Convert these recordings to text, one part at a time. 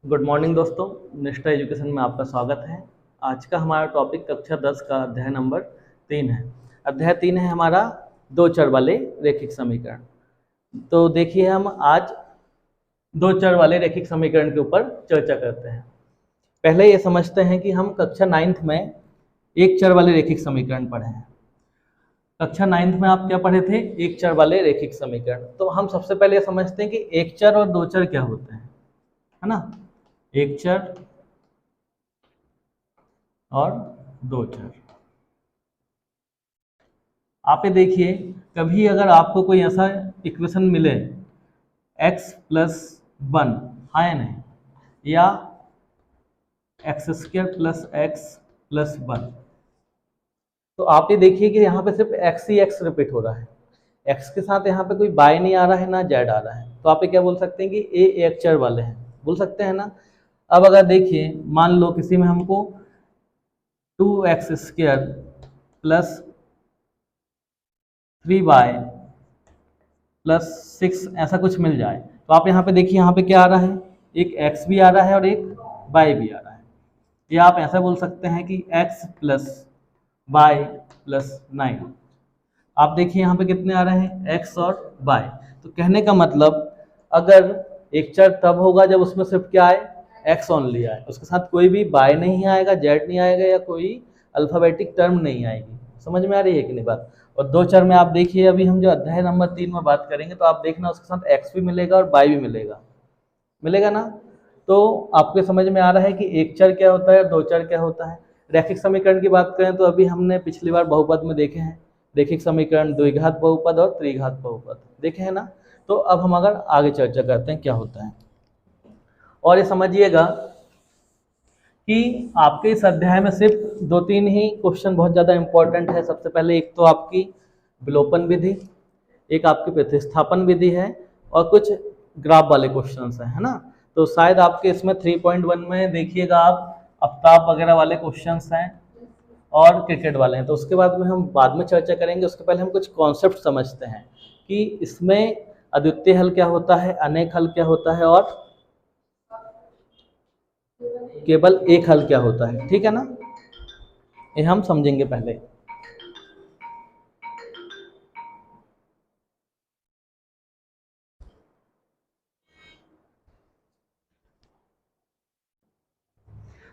Good morning दोस्तों, निष्ठा education में आपका स्वागत है। आज का हमारा टॉपिक कक्षा 10 का अध्याय नंबर 3 है। अध्याय 3 है हमारा दो चर वाले रैखिक समीकरण। तो देखिए, हम आज दो चर वाले रैखिक समीकरण के ऊपर चर्चा करते हैं। पहले ये समझते हैं कि हम कक्षा 9th में एक चर वाले रैखिक समीकरण पढ़े हैं। कक्षा 9th में आप क्या पढ़े थे? एक चर वाले रैखिक समीकरण। तो हम सबसे पहले ये समझते हैं कि एक चर और दो चर क्या होते हैं, है ना। एक चर और दो चर। आप ये देखिए, कभी अगर आपको कोई ऐसा इक्वेशन मिले x प्लस 1, हाँ या नहीं, या x square plus x plus 1, तो आप ये देखिए कि यहाँ पे सिर्फ x ही x रिपीट हो रहा है। x के साथ यहाँ पे कोई y नहीं आ रहा है, ना z आ रहा है। तो आप ये क्या बोल सकते हैं कि ये एक चर वाले हैं, बोल सकते हैं ना। अब अगर देखिए, मान लो किसी में हमको 2x square plus 3y plus 6 ऐसा कुछ मिल जाए, तो आप यहाँ पे देखिए, यहाँ पे क्या आ रहा है, एक x भी आ रहा है और एक y भी आ रहा है। या आप ऐसा बोल सकते हैं कि x प्लस y प्लस 9। आप देखिए यहाँ पे कितने आ रहे हैं, x और y। तो कहने का मतलब, अगर एक चर तब होगा जब उसमें सिर्फ क्या आए, x ओनली आए, उसके साथ कोई भी y नहीं आएगा, z नहीं आएगा, या कोई अल्फाबेटिक टर्म नहीं आएगी। समझ में आ रही है कि नहीं बात। और दो चर में आप देखिए, अभी हम जो अध्याय नंबर 3 में बात करेंगे, तो आप देखना उसके साथ x भी मिलेगा और y भी मिलेगा, मिलेगा ना। तो आपको समझ में आ रहा है कि एक चर क्या होता है और दो चर क्या होता है। रैखिक समीकरण की बात करें तो अभी हमने पिछली बार बहुपद में देखे हैं रैखिक समीकरण, द्विघात बहुपद और त्रिघात बहुपद देखे हैं ना। तो अब हम अगर आगे चर्चा करते हैं क्या होता है। और ये समझिएगा कि आपके इस अध्याय में सिर्फ 2-3 ही क्वेश्चन बहुत ज़्यादा इंपॉर्टेंट है। सबसे पहले एक तो आपकी विलोपन विधि, एक आपकी प्रतिस्थापन विधि है, और कुछ ग्राफ वाले क्वेश्चंस हैं, है ना। तो शायद आपके इसमें 3.1 में देखिएगा आप अवताप वगैरह वाले क्वेश्चंस हैं और क्रिकेट वाले हैं। तो उसके बाद में हम बाद में चर्चा करेंगे। उसके पहले हम कुछ कॉन्सेप्ट समझते हैं कि इसमें अद्वितीय हल क्या होता है, अनेक हल क्या होता है, और केवल एक हल क्या होता है। ठीक है ना, ये हम समझेंगे पहले।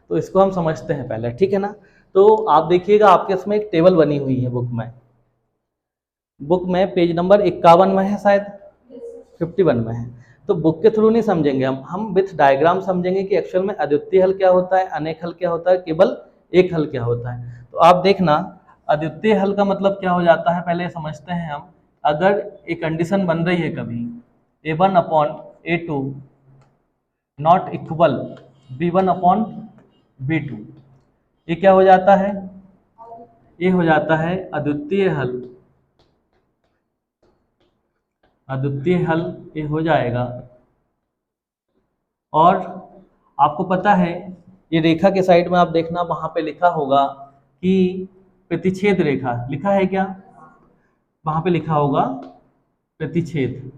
तो इसको हम समझते हैं पहले, ठीक है ना। तो आप देखिएगा, आपके इसमें एक टेबल बनी हुई है बुक में पेज नंबर 51 में है, शायद 51 में है। तो बुक के थ्रू नहीं समझेंगे हम विथ डायग्राम समझेंगे कि एक्चुअल में अद्वितीय हल क्या होता है, अनेक हल क्या होता है, केवल एक हल क्या होता है। तो आप देखना, अद्वितीय हल का मतलब क्या हो जाता है, पहले समझते हैं हम। अगर एक कंडीशन बन रही है कभी a1 upon a2 not equal b1 upon b2, ये क्या हो जाता है, ये हो जाता है अद्वितीय हल। अद्वितीय हल ये हो जाएगा। और आपको पता है, ये रेखा के साइड में आप देखना, वहां पे लिखा होगा कि प्रतिच्छेद रेखा, लिखा है क्या, वहां पे लिखा होगा प्रतिच्छेद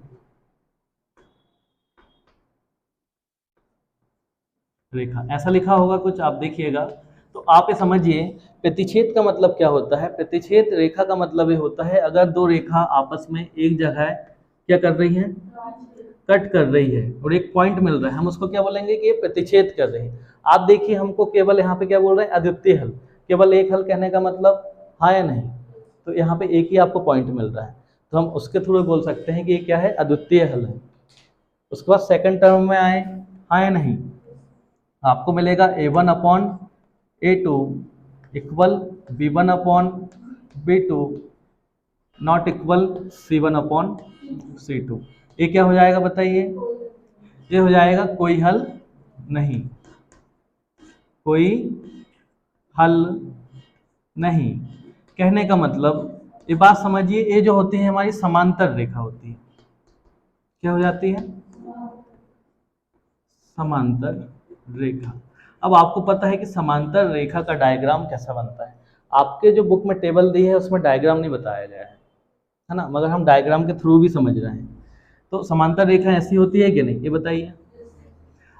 रेखा, ऐसा लिखा होगा कुछ, आप देखिएगा। तो आप ये समझिए, प्रतिच्छेद का मतलब क्या होता है। प्रतिच्छेद रेखा का मतलब ये होता है, अगर दो रेखा आपस में एक जगह क्या कर रही है, कट कर रही है, और एक पॉइंट मिल रहा है, हम उसको क्या बोलेंगे कि ये प्रतिच्छेद कर रही है। आप देखिए, हमको केवल यहाँ पे क्या बोल रहे हैं, अद्वितीय हल, केवल एक हल कहने का मतलब हाँ या नहीं। तो यहाँ पे एक ही आपको पॉइंट मिल रहा है, तो हम उसके थ्रू बोल सकते हैं कि ये क्या है, अद्वितीय हल है। उसके बाद सेकंड टर्म में आए, हाँ या नहीं, आपको मिलेगा a1 upon a2 equal b1 upon b2 not equal c1 upon c2। ये क्या हो जाएगा बताइए, ये हो जाएगा कोई हल नहीं, कोई हल नहीं। कहने का मतलब, ये बात समझिए, ये जो होती है हमारी समांतर रेखा होती है, क्या हो जाती है, समांतर रेखा। अब आपको पता है कि समांतर रेखा का डायग्राम कैसा बनता है। आपके जो बुक में टेबल दी है उसमें डायग्राम नहीं बताया गया है ना, मगर हम डायग्राम के थ्रू भी समझ रहे हैं। तो समांतर रेखा ऐसी होती है कि नहीं, ये बताइए।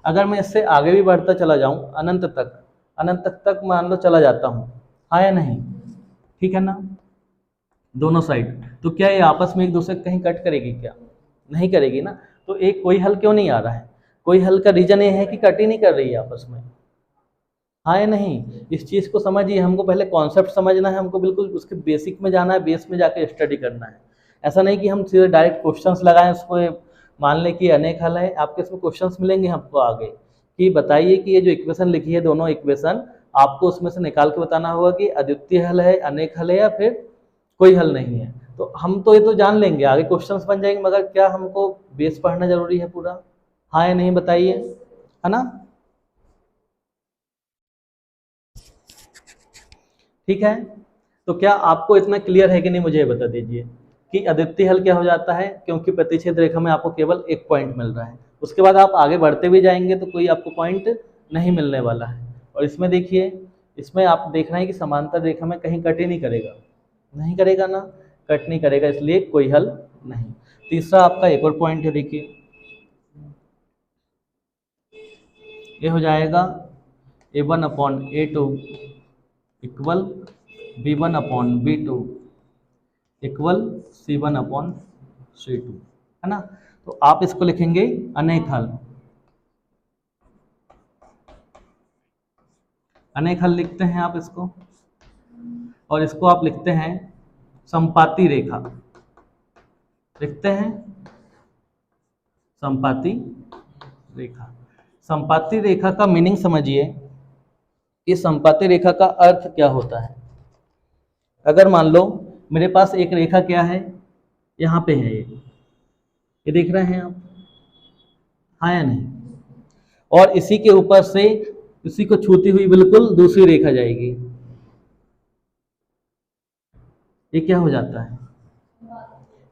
अगर मैं इससे आगे भी बढ़ता चला जाऊं अनंत तक मान लो चला जाता हूं, हाँ या नहीं, ठीक है ना, दोनों साइड, तो क्या ये आपस में एक दूसरे को कहीं कट करेगी क्या? नहीं करेगी ना। तो एक कोई हल क्यों नहीं आ रहा है? कोई हल का रीजन ये है कि कट ही नहीं कर रही है आपस में, हाँ या नहीं। इस चीज़ को समझिए, हमको पहले कॉन्सेप्ट समझना है, हमको बिल्कुल उसके बेसिक में जाना है, बेस में जाकर स्टडी करना है। ऐसा नहीं कि हम सीधे डायरेक्ट क्वेश्चंस लगाएं उसको, मान लें कि अनेक हल है, आपके इसमें क्वेश्चंस मिलेंगे हमको आगे कि बताइए कि ये जो इक्वेशन लिखी है, दोनों इक्वेशन आपको उसमें से निकाल के बताना होगा कि अद्वितीय हल है, अनेक हल है, या फिर कोई हल नहीं है। तो हम तो ये तो जान लेंगे, आगे क्वेश्चंस बन जाएंगे, मगर क्या हमको बेस पढ़ना जरूरी है पूरा, हाँ या नहीं बताइए, है ना। ठीक है, तो क्या आपको इतना क्लियर है कि नहीं, मुझे ये बता दीजिए कि अद्वितीय हल क्या हो जाता है, क्योंकि प्रतिच्छेद रेखा में आपको केवल एक पॉइंट मिल रहा है, उसके बाद आप आगे बढ़ते भी जाएंगे तो कोई आपको पॉइंट नहीं मिलने वाला है। और इसमें देखिए, इसमें आप देख रहे हैं कि समांतर रेखा में कहीं कट ही नहीं करेगा, नहीं करेगा ना, कट नहीं करेगा, इसलिए कोई हल नहीं। तीसरा आपका एक और पॉइंट है, देखिए ये हो जाएगा a1/a2 equal b1/b2 equal c1/c2, है ना। तो आप इसको लिखेंगे अनेक हल, अनेक हल लिखते हैं आप इसको, और इसको आप लिखते हैं संपाती रेखा, लिखते हैं संपाती रेखा। संपाती रेखा का मीनिंग समझिए, इस संपाती रेखा का अर्थ क्या होता है। अगर मान लो मेरे पास एक रेखा क्या है, यहाँ पे है, ये देख रहे हैं आप, हाँ या नहीं, और इसी के ऊपर से इसी को छूती हुई बिल्कुल दूसरी रेखा जाएगी, ये क्या हो जाता है,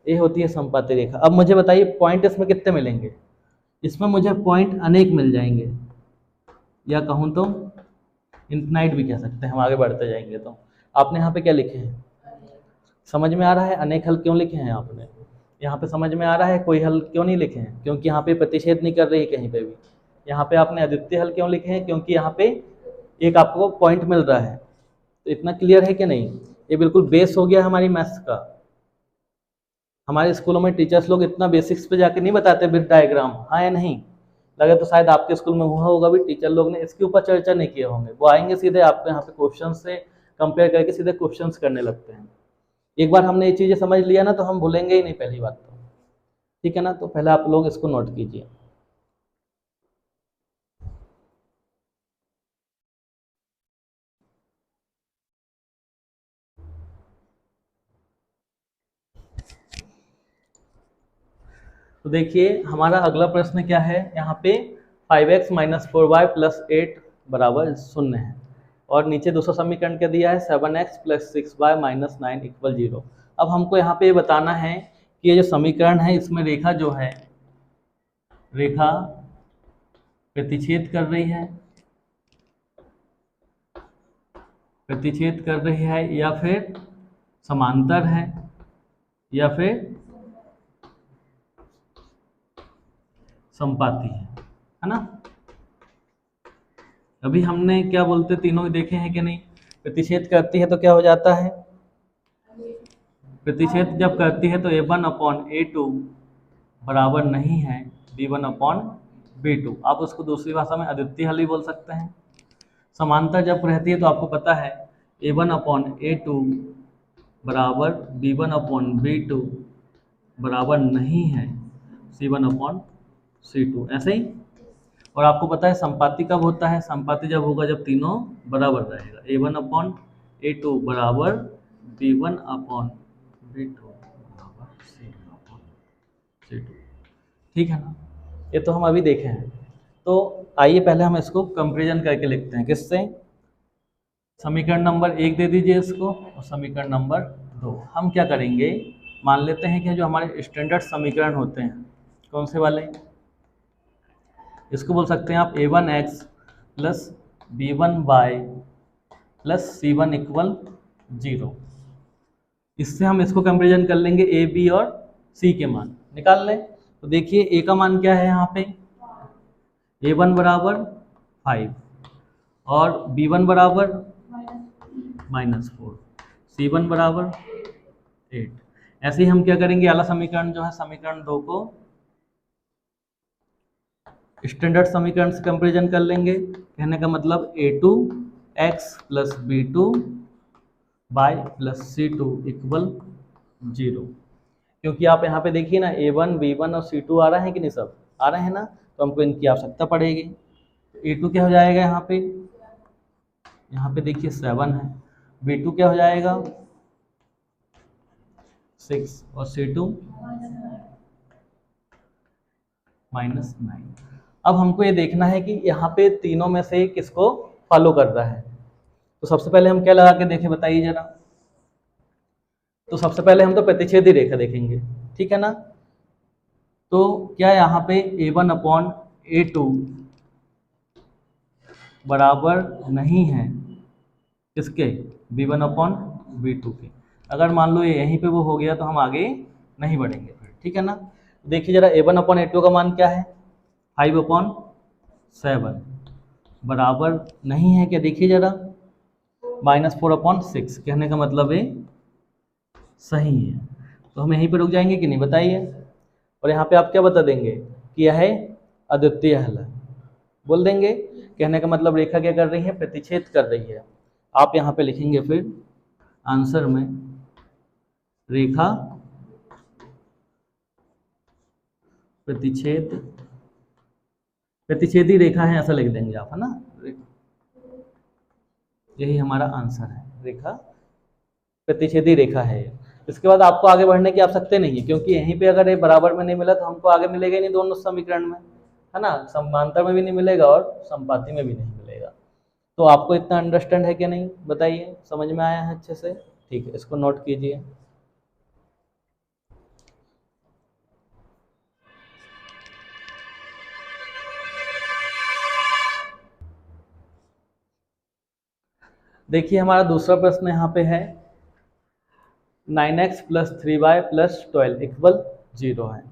ये होती है संपाती रेखा। अब मुझे बताइए पॉइंट इसमें कितने मिलेंगे, इसमें मुझे पॉइंट अनेक मिल जाएंगे, या कहूँ तो इनफिनाइट भी कह सकते हैं, हम आगे बढ़ते जाएंगे। तो आपने यहाँ पे क्या लिखे हैं, समझ में आ रहा है अनेक हल क्यों लिखे हैं आपने, यहाँ पे समझ में आ रहा है कोई हल क्यों नहीं लिखे हैं, क्योंकि यहाँ पे प्रतिषेध नहीं कर रही है कहीं पे भी। यहाँ पे आपने अद्वितीय हल क्यों लिखे हैं, क्योंकि यहाँ पे एक आपको पॉइंट मिल रहा है। तो इतना क्लियर है कि नहीं, ये बिल्कुल बेस हो गया हमारी मैथ्स का। हमारे स्कूलों में टीचर्स लोग इतना बेसिक्स पे जाके नहीं बताते विद डायग्राम, हाँ या नहीं, लगे तो शायद आपके स्कूल में हुआ होगा भी, टीचर लोग ने इसके ऊपर चर्चा नहीं किए होंगे, वो आएंगे सीधे आपके यहाँ पे क्वेश्चन से कंपेयर करके सीधे क्वेश्चंस करने लगते हैं। एक बार हमने ये चीज़ें समझ लिया ना तो हम भूलेंगे ही नहीं पहली बात तो, ठीक है ना। तो पहले आप लोग इसको नोट कीजिए। तो देखिए हमारा अगला प्रश्न क्या है, यहाँ पे 5x - 4y + 8 = 0 है, और नीचे दूसरा समीकरण क्या दिया है, 7x + 6y - 9 = 0। अब हमको यहाँ पे ये बताना है कि ये जो समीकरण है इसमें रेखा जो है, रेखा प्रतिच्छेद कर रही है, प्रतिच्छेद कर रही है, या फिर समांतर है, या फिर संपाती है ना। अभी हमने क्या बोलते तीनों देखे हैं कि नहीं, प्रतिच्छेद करती है तो क्या हो जाता है, प्रतिच्छेद जब करती है तो a1/a2 बराबर नहीं है b1/b2, आप उसको दूसरी भाषा में अद्वितीय हल भी बोल सकते हैं। समांतर जब रहती है तो आपको पता है a1/a2 बराबर b1/b2 बराबर नहीं है c1/c2, ऐसे ही। और आपको पता है संपाती कब होता है, संपाती जब होगा जब तीनों बराबर रहेगा, a1/a2 बराबर b1/b2 बराबर c1/c2, ठीक है ना। ये तो हम अभी देखे हैं। तो आइए पहले हम इसको कंपेरिजन करके लिखते हैं, किससे, समीकरण नंबर 1 दे दीजिए इसको, और समीकरण नंबर 2। हम क्या करेंगे, मान लेते हैं कि जो हमारे स्टैंडर्ड समीकरण होते हैं, कौन से वाले, इसको बोल सकते हैं आप a1x + b1y + c1 = 0। इससे हम इसको कंपेरिजन कर लेंगे, a b और c के मान निकाल लें। तो देखिए a का मान क्या है यहाँ पे, A1 बराबर 5 और B1 बराबर -4, C1 बराबर 8। ऐसे ही हम क्या करेंगे, अगला समीकरण जो है समीकरण 2 को स्टैंडर्ड समीकरण से कंपेरिजन कर लेंगे। कहने का मतलब A2x plus B2 bye plus C2 equal 0। क्योंकि आप यहाँ पे देखिए ना A1 B1 और C2 आ रहे हैं कि नहीं, सब आ रहे हैं ना, तो हमको इनकी आवश्यकता पड़ेगी। A2 क्या हो जाएगा यहाँ पे देखिए 7 है, B2 क्या हो जाएगा 6 और C2 -9। अब हमको ये देखना है कि यहाँ पे तीनों में से किसको फॉलो कर रहा है। तो सबसे पहले हम क्या लगा के देखें, बताइए जरा। तो सबसे पहले हम तो प्रतिच्छेदी रेखा देखेंगे, ठीक है ना। तो क्या यहाँ पे A1 अपॉन A2 बराबर नहीं है किसके, B1 अपॉन B2 के। अगर मान लो ये यहीं पे वो हो गया तो हम आगे नहीं बढ़ेंगे फिर, ठीक है ना। देखिए जरा A1 अपॉन A2 का मान क्या है, 5 अपॉन 7 बराबर नहीं है क्या, देखिए जरा -4 अपॉन 6। कहने का मतलब है सही है। तो हम यहीं पे रुक जाएंगे कि नहीं, बताइए। और यहाँ पे आप क्या बता देंगे कि यह है अद्वितीय हल है, बोल देंगे। कहने का मतलब रेखा क्या कर रही है, प्रतिच्छेद कर रही है। आप यहाँ पे लिखेंगे फिर आंसर में रेखा प्रतिच्छेदी रेखा है, ऐसा लिख देंगे आप, है ना। यही हमारा आंसर है, रेखा प्रतिच्छेदी रेखा है। इसके बाद आपको आगे बढ़ने की आवश्यकता नहीं है, क्योंकि यहीं पे अगर ये बराबर में नहीं मिला तो हमको आगे मिलेगा ही नहीं दोनों समीकरण में, है ना। समांतर में भी नहीं मिलेगा और समपाती में भी नहीं मिलेगा। तो आपको इतना अंडरस्टैंड है कि नहीं, बताइए, समझ में आया है अच्छे से। ठीक है, इसको नोट कीजिए। देखिए हमारा दूसरा प्रश्न यहाँ पे है 9x plus 3y plus 12 equal 0 है।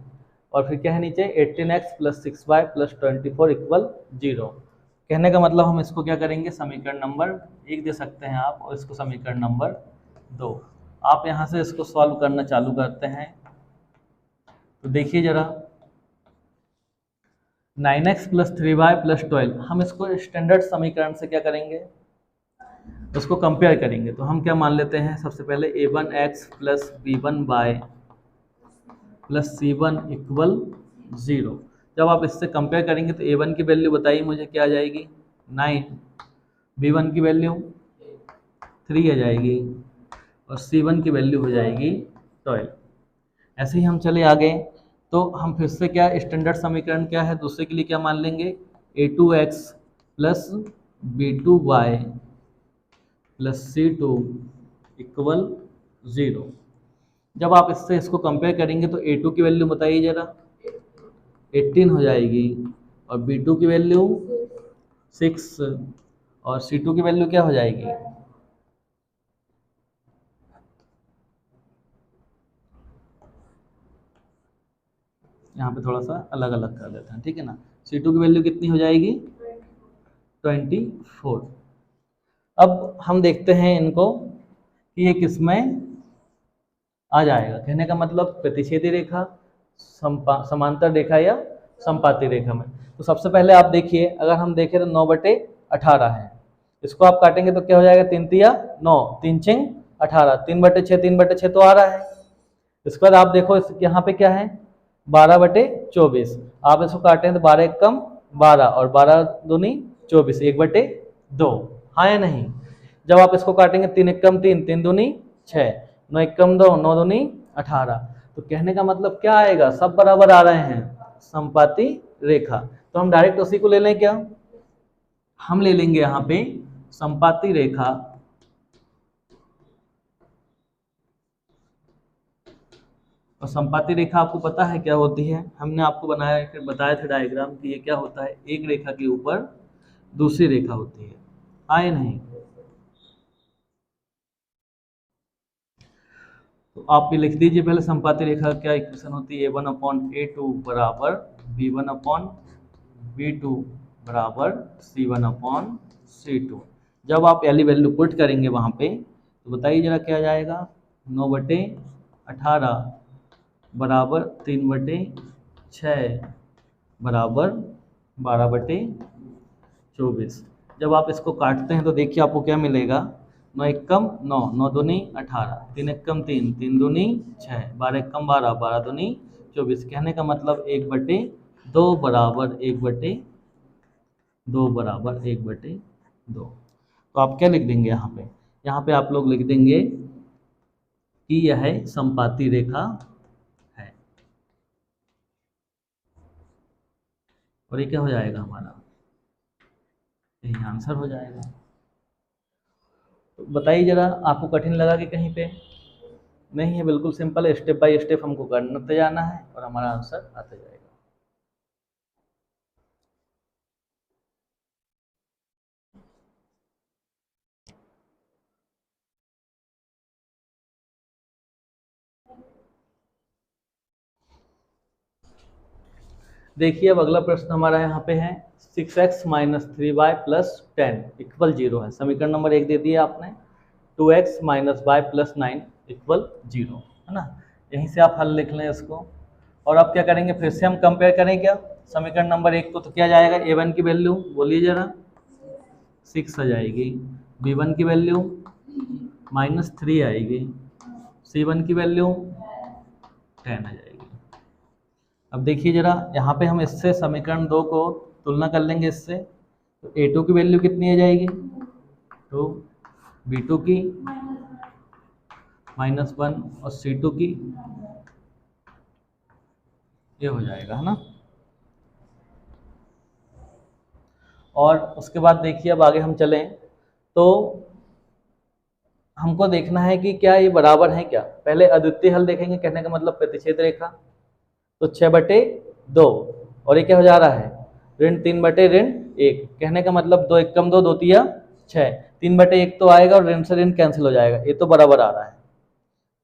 और फिर क्या है नीचे 18x plus 6y plus 24 equal 0। कहने का मतलब हम इसको क्या करेंगे, समीकरण नंबर 1 दे सकते हैं आप, और इसको समीकरण नंबर 2। आप यहाँ से इसको सॉल्व करना चालू करते हैं। तो देखिए जरा 9x प्लस 3y प्लस 12, हम इसको स्टैंडर्ड समीकरण से क्या करेंगे, उसको कंपेयर करेंगे। तो हम क्या मान लेते हैं, सबसे पहले a1x plus b1y plus c1 equal 0। जब आप इससे कंपेयर करेंगे तो a1 की वैल्यू बताइए मुझे क्या आ जाएगी 9, b1 की वैल्यू 3 आ जाएगी और c1 की वैल्यू हो जाएगी 12। ऐसे ही हम चले आगे। तो हम फिर से क्या स्टैंडर्ड समीकरण क्या है, दूसरे के लिए क्या मान लेंगे a2x plus b2y plus C2 equal 0। जब आप इससे इसको कंपेयर करेंगे तो A2 की वैल्यू बताइए जरा 18 हो जाएगी और B2 की वैल्यू 6 और C2 की वैल्यू क्या हो जाएगी, यहाँ पे थोड़ा सा अलग अलग कर देते हैं, ठीक है ना। C2 की वैल्यू कितनी हो जाएगी 24। अब हम देखते हैं इनको कि ये किस में आ जाएगा। कहने का मतलब प्रतिच्छेदी रेखा, समांतर रेखा या समपाती रेखा में। तो सबसे पहले आप देखिए, अगर हम देखें तो 9/18 है। इसको आप काटेंगे तो क्या हो जाएगा 3 तिया 9, 3 चिंग 18, 3/6, 3/6 तो आ रहा है। इसके बाद आप देखो यहाँ पे क्या है 12/24। आप इसको काटें तो 12 एक कम 12 और 12 दूनी 24, 1/2, हाँ या नहीं। जब आप इसको काटेंगे 3 एक कम 3, 3 दूनी 6, 9 एक कम 2, 9 दूनी 18। तो कहने का मतलब क्या आएगा, सब बराबर आ रहे हैं, समपाती रेखा। तो हम डायरेक्ट उसी को ले लें क्या, हम ले लेंगे यहाँ पे समपाती रेखा और समपाती रेखा आपको पता है क्या होती है, हमने आपको बताया था डायग्राम कि ये क्या होता है, एक रेखा के ऊपर दूसरी रेखा होती है, हाँ या नहीं। तो आप ये लिख दीजिए पहले समपाती रेखा क्या इक्वेशन होती है, A1/A2 बराबर B1/B2 V2 बराबर C1/C2। जब आप वाली वैल्यू पुट करेंगे वहाँ पे तो बताइए जरा क्या जाएगा, 9/18 बराबर 3/6 बराबर 12/24। जब आप इसको काटते हैं तो देखिए आपको क्या मिलेगा, 9 एकम 9, 9 दूनी 18, 3 एकम 3, 3 दूनी 6, 12 एकम 12, 12 दूनी 24। कहने का मतलब 1/2 बराबर 1/2 बराबर 1/2। तो आप क्या लिख देंगे यहाँ पे आप लोग लिख देंगे कि यह समपाती रेखा है। और ये क्या हो जाएगा हमारा, यही आंसर हो जाएगा। तो बताइए जरा, आपको कठिन लगा कि कहीं पे नहीं है? बिल्कुल सिंपल है, स्टेप बाय स्टेप हमको करते जाना है और हमारा आंसर आते जाएगा। देखिए अब अगला प्रश्न हमारा यहाँ पे है 6x - 3y + 10 = 0 है। समीकरण नंबर 1 दे दिया आपने, 2x - y + 9 = 0 है ना। यहीं से आप हल लिख लें इसको। और अब क्या करेंगे, फिर से हम कंपेयर करें क्या समीकरण नंबर 1 को, तो क्या जाएगा, a1 की वैल्यू बोलिए जरा 6 आ जाएगी, b1 की वैल्यू -3 आएगी, c1 की वैल्यू 10 आ जाएगी। अब देखिए जरा यहाँ पे हम इससे समीकरण 2 को तुलना कर लेंगे इससे, तो a2 की वैल्यू कितनी आ जाएगी, तो b2 की -1 और c2 की ये हो जाएगा, है ना। और उसके बाद देखिए अब आगे हम चलें तो हमको देखना है कि क्या ये बराबर है क्या। पहले अद्वितीय हल देखेंगे, कहने का मतलब प्रतिच्छेद रेखा। तो 6/2 और ये क्या हो जा रहा है, ऋण 3/1, कहने का मतलब 2 एकम 2, 2 तिया 6, 3/1 तो आएगा और ऋण से ऋण कैंसिल हो जाएगा, ये तो बराबर आ रहा है।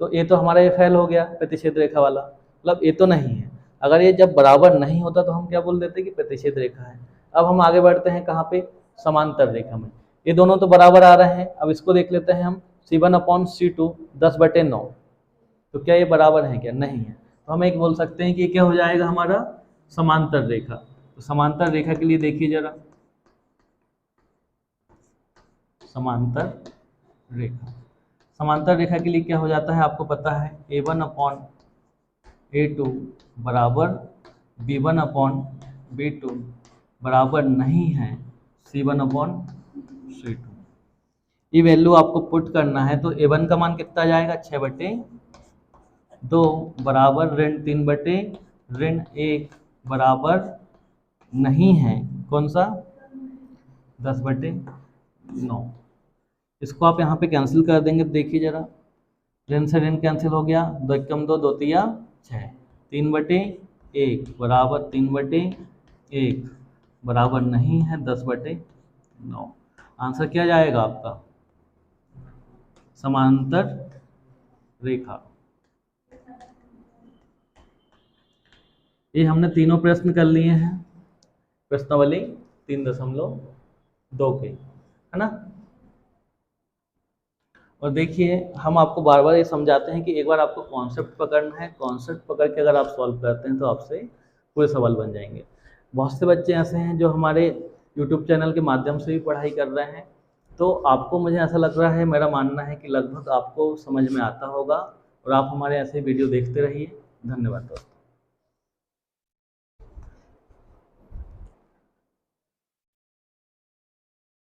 तो ये तो हमारा ये फेल हो गया प्रतिच्छेद रेखा वाला, मतलब ये तो नहीं है। अगर ये जब बराबर नहीं होता तो हम क्या बोल देते कि प्रतिच्छेद रेखा है। अब हम आगे बढ़ते हैं कहाँ पे, समांतर रेखा में। ये दोनों तो बराबर आ रहे हैं। अब इसको देख लेते हैं हम, C1/C2 10/9, तो क्या ये बराबर है क्या, नहीं है। तो हम एक बोल सकते हैं कि क्या हो जाएगा हमारा, समांतर रेखा। तो समांतर रेखा के लिए देखिए जरा, समांतर रेखा, समांतर रेखा के लिए क्या हो जाता है आपको पता है, a1/a2 बराबर b1/b2 बराबर नहीं है c1/c2। ये वैल्यू आपको पुट करना है, तो a1 का मान कितना जाएगा, 6/2 बराबर ऋण 3/1 बराबर नहीं है कौन सा, 10/9। इसको आप यहाँ पे कैंसिल कर देंगे, तो देखिए जरा, ऋण से ऋण कैंसिल हो गया, 2 एकम 2, 2 तिया 6, 3/1 बराबर 3/1 बराबर नहीं है 10/9। आंसर क्या जाएगा आपका, समांतर रेखा। ये हमने तीनों प्रश्न कर लिए हैं, प्रश्नावली 3.2 के, है ना। और देखिए हम आपको बार बार ये समझाते हैं कि एक बार आपको कॉन्सेप्ट पकड़ना है, कॉन्सेप्ट पकड़ के अगर आप सॉल्व करते हैं तो आपसे पूरे सवाल बन जाएंगे। बहुत से बच्चे ऐसे हैं जो हमारे यूट्यूब चैनल के माध्यम से भी पढ़ाई कर रहे हैं, तो आपको, मुझे ऐसा लग रहा है, मेरा मानना है कि लगभग आपको समझ में आता होगा, और आप हमारे ऐसे वीडियो देखते रहिए। धन्यवाद दोस्तों।